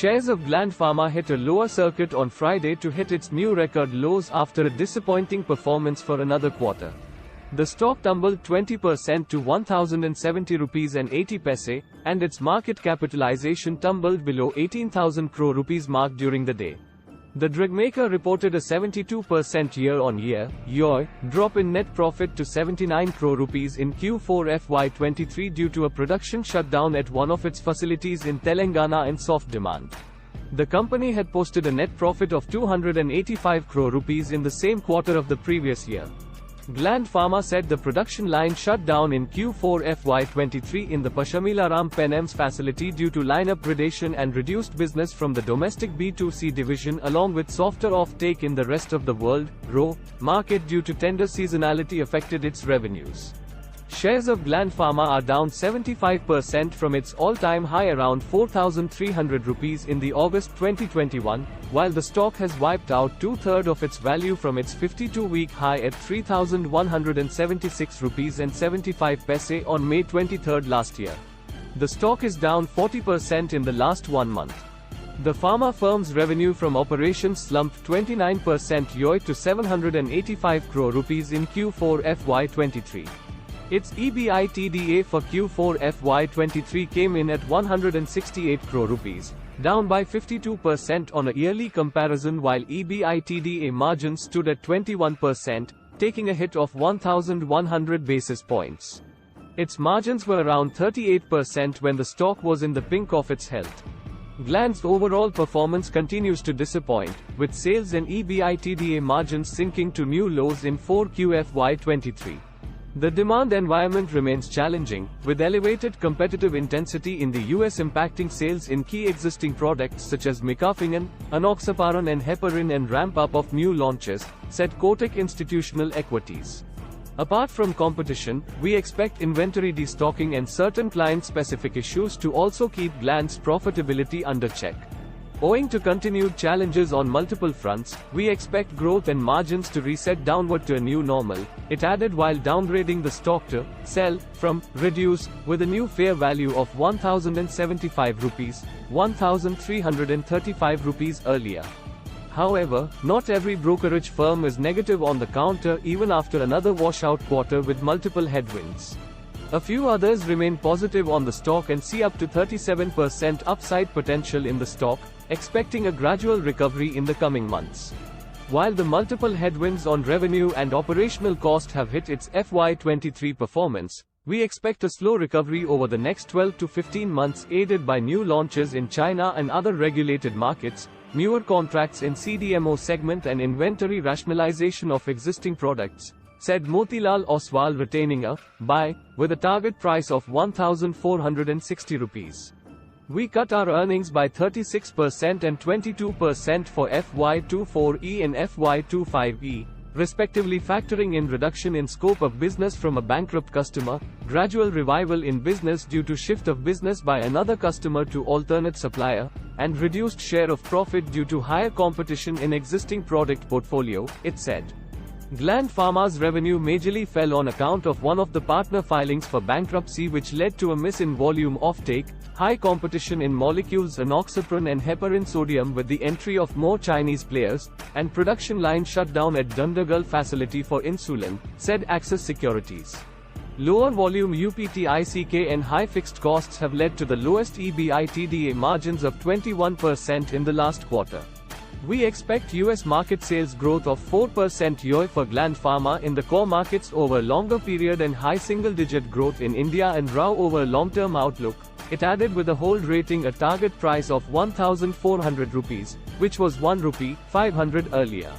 Shares of Gland Pharma hit a lower circuit on Friday to hit its new record lows after a disappointing performance for another quarter. The stock tumbled 20% to 1,070 rupees and 80 paise, and its market capitalization tumbled below 18,000 crore rupees mark during the day. The drug maker reported a 72% year-on-year drop in net profit to 79 crore rupees in Q4 FY23 due to a production shutdown at one of its facilities in Telangana and soft demand. The company had posted a net profit of 285 crore rupees in the same quarter of the previous year. Gland Pharma said the production line shut down in Q4 FY23 in the Pashamilaram Penems facility due to line upgradation and reduced business from the domestic B2C division along with softer off-take in the rest of the world (ROW) market due to tender seasonality affected its revenues. Shares of Gland Pharma are down 75% from its all-time high around 4,300 rupees in the August 2021, while the stock has wiped out two-thirds of its value from its 52-week high at 3,176 rupees and 75 paise on May 23 last year. The stock is down 40% in the last 1 month. The pharma firm's revenue from operations slumped 29% year to 785 crore rupees in Q4 FY23. Its EBITDA for Q4 FY23 came in at 168 crore rupees, down by 52% on a yearly comparison, while EBITDA margins stood at 21%, taking a hit of 1,100 basis points. Its margins were around 38% when the stock was in the pink of its health. Gland's overall performance continues to disappoint, with sales and EBITDA margins sinking to new lows in 4Q FY23. The demand environment remains challenging, with elevated competitive intensity in the US impacting sales in key existing products such as Micafungin, Enoxaparin and Heparin and ramp-up of new launches, said Kotak Institutional Equities. Apart from competition, we expect inventory destocking and certain client-specific issues to also keep Gland's profitability under check. Owing to continued challenges on multiple fronts, we expect growth and margins to reset downward to a new normal, it added while downgrading the stock to sell from reduce with a new fair value of 1,075 rupees, 1,335 rupees earlier. However, not every brokerage firm is negative on the counter even after another washout quarter with multiple headwinds. A few others remain positive on the stock and see up to 37% upside potential in the stock, expecting a gradual recovery in the coming months. While the multiple headwinds on revenue and operational cost have hit its FY23 performance, we expect a slow recovery over the next 12 to 15 months aided by new launches in China and other regulated markets, newer contracts in CDMO segment and inventory rationalization of existing products, said Motilal Oswal, retaining a buy with a target price of 1,460 rupees. We cut our earnings by 36% and 22% for FY24E and FY25E, respectively, factoring in reduction in scope of business from a bankrupt customer, gradual revival in business due to shift of business by another customer to alternate supplier, and reduced share of profit due to higher competition in existing product portfolio, it said. Gland Pharma's revenue majorly fell on account of one of the partner filings for bankruptcy, which led to a miss in volume offtake, high competition in molecules Enoxaparin and Heparin sodium with the entry of more Chinese players, and production line shutdown at Dundagal facility for insulin, said Axis Securities. Lower volume UPTICK and high fixed costs have led to the lowest EBITDA margins of 21% in the last quarter. We expect US market sales growth of 4% year for Gland Pharma in the core markets over longer period and high single-digit growth in India and ROW over long-term outlook, it added, with a hold rating a target price of 1,400 rupees, which was 1 rupee 500 earlier.